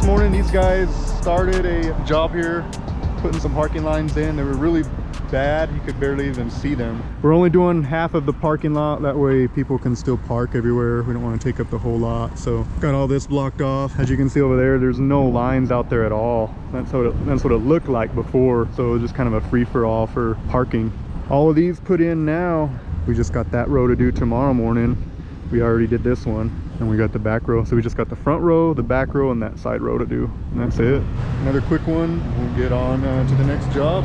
morning these guys started a job here, putting some parking lines in. They were really bad, you could barely even see them. We're only doing half of the parking lot, that way people can still park everywhere. We don't want to take up the whole lot, so got all this blocked off. As you can see over there, there's no lines out there at all. That's what it looked like before, so it was just kind of a free-for-all for parking. All of these put in now. We just got that row to do tomorrow morning. We already did this one, and we got the back row, so we just got the front row, the back row, and that side row to do, and that's it. Another quick one, we'll get on to the next job.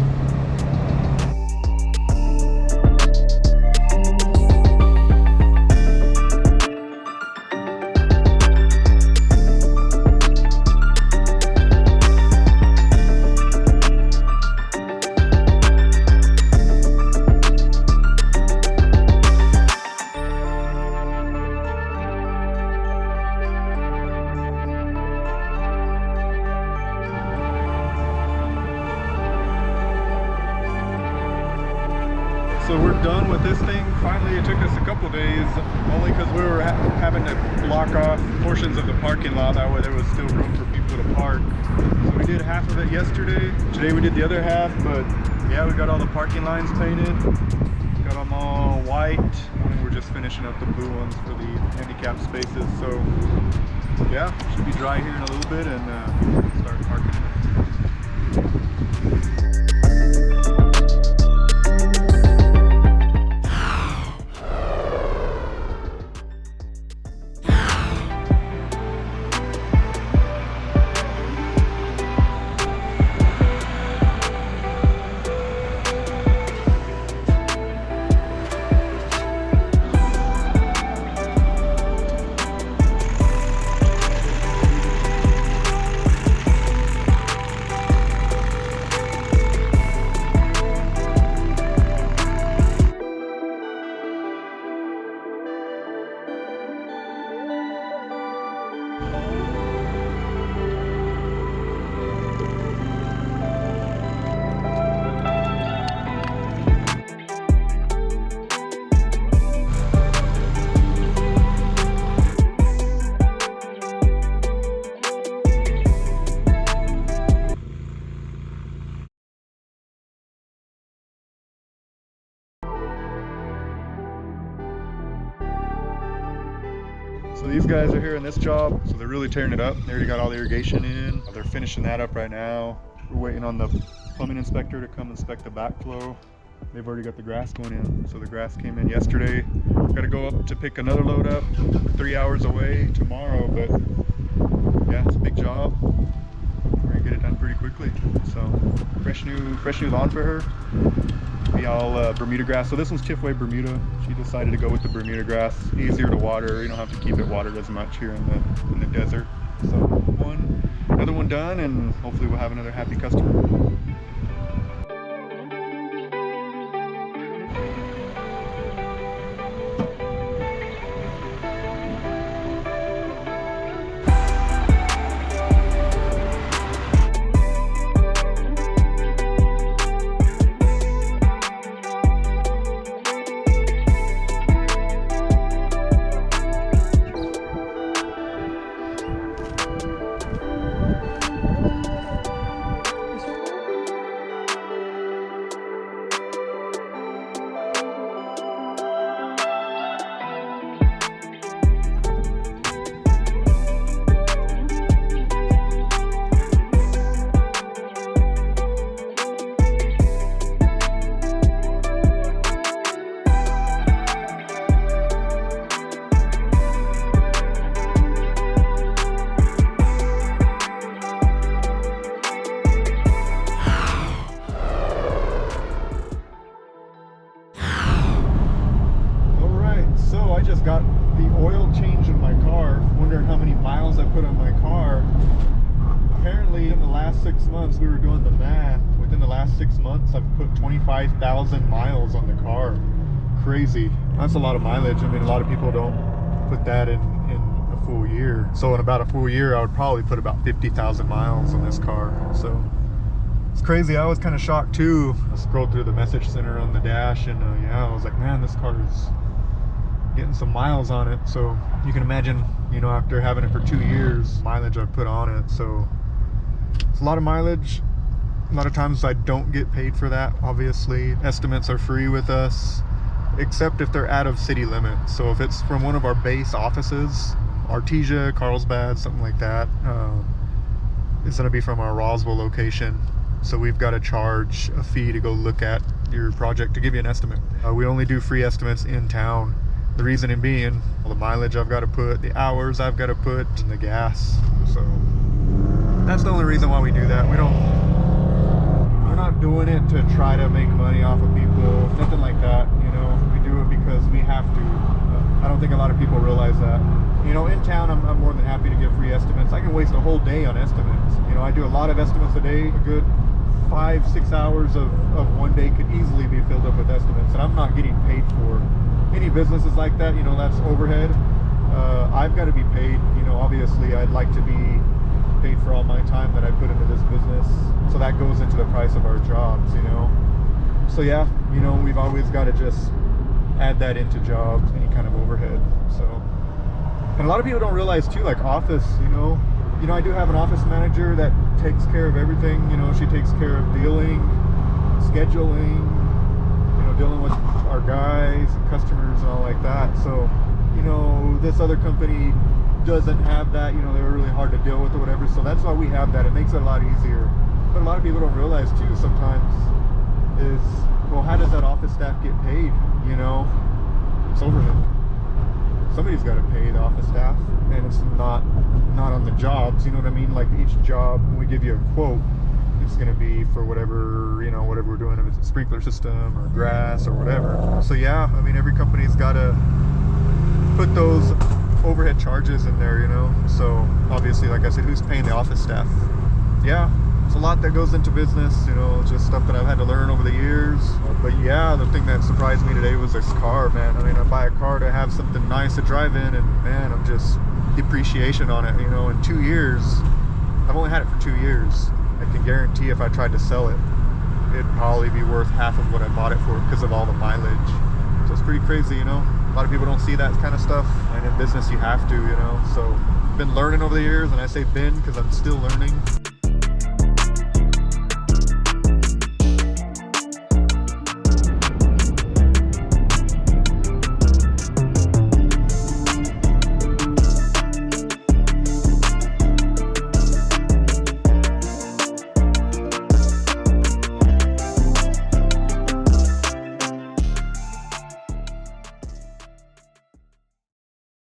So we're done with this thing. Finally, it took us a couple days, only because we were having to block off portions of the parking lot. That way there was still room for people to park. So we did half of it yesterday. Today we did the other half, but yeah, we got all the parking lines painted. Got them all white, and we're just finishing up the blue ones for the handicap spaces. So yeah, should be dry here in a little bit, and start parking. So these guys are here in this job, so they're really tearing it up. They already got all the irrigation in. They're finishing that up right now. We're waiting on the plumbing inspector to come inspect the backflow. They've already got the grass going in. So the grass came in yesterday. Got to go up to pick another load up 3 hours away tomorrow, but yeah, it's a big job. We're gonna get it done pretty quickly. So fresh new lawn for her. Be all Bermuda grass. So this one's Chiffway Bermuda. She decided to go with the Bermuda grass. Easier to water. You don't have to keep it watered as much here in the desert. So another one done, and hopefully we'll have another happy customer. Got the oil change in my car. Wondering how many miles I put on my car. Apparently in the last 6 months, we were doing the math, within the last 6 months I've put 25,000 miles on the car. Crazy. That's a lot of mileage. I mean, a lot of people don't put that in a full year. So in about a full year I would probably put about 50,000 miles on this car. So it's crazy. I was kind of shocked too. I scrolled through the message center on the dash, and yeah, I was like, man, this car is getting some miles on it. So you can imagine, you know, after having it for 2 years, mileage I've put on it. So it's a lot of mileage. A lot of times I don't get paid for that. Obviously, estimates are free with us, except if they're out of city limits. So if it's from one of our base offices, Artesia, Carlsbad, something like that, it's going to be from our Roswell location. So we've got to charge a fee to go look at your project to give you an estimate. We only do free estimates in town. The reason being all the mileage I've got to put, the hours I've got to put, and the gas. So that's the only reason why we do that. We're not doing it to try to make money off of people, nothing like that. You know, we do it because we have to. I don't think a lot of people realize that. You know, in town, I'm more than happy to give free estimates. I can waste a whole day on estimates. You know, I do a lot of estimates a day. A good 5-6 hours of one day could easily be filled up with estimates, and I'm not getting paid for. Any businesses like that, you know, that's overhead. I've got to be paid. You know, obviously I'd like to be paid for all my time that I put into this business, so that goes into the price of our jobs, you know. So yeah, you know, we've always got to just add that into jobs, any kind of overhead. So, and a lot of people don't realize too, like office, you know, I do have an office manager that takes care of everything. You know, she takes care of dealing, scheduling, you know, dealing with our guys and customers and all like that. So, you know, this other company doesn't have that. You know, they're really hard to deal with or whatever. So that's why we have that. It makes it a lot easier. But a lot of people don't realize too sometimes is, well, how does that office staff get paid? You know, it's overhead. Somebody's got to pay the office staff, and it's not on the jobs. You know what I mean? Like each job, when we give you a quote, it's going to be for whatever, you know, whatever we're doing, if it's a sprinkler system or grass or whatever. So yeah, I mean, every company's got to put those overhead charges in there, you know. So obviously, like I said, who's paying the office staff? Yeah, it's a lot that goes into business, you know, just stuff that I've had to learn over the years. But yeah, the thing that surprised me today was this car, man. I mean, I buy a car to have something nice to drive in, and man, I'm just depreciation on it, you know. In 2 years, I've only had it for 2 years. I can guarantee if I tried to sell it, it'd probably be worth half of what I bought it for because of all the mileage. So it's pretty crazy, you know. A lot of people don't see that kind of stuff, and in business you have to, you know. So been learning over the years, and I say been because I'm still learning.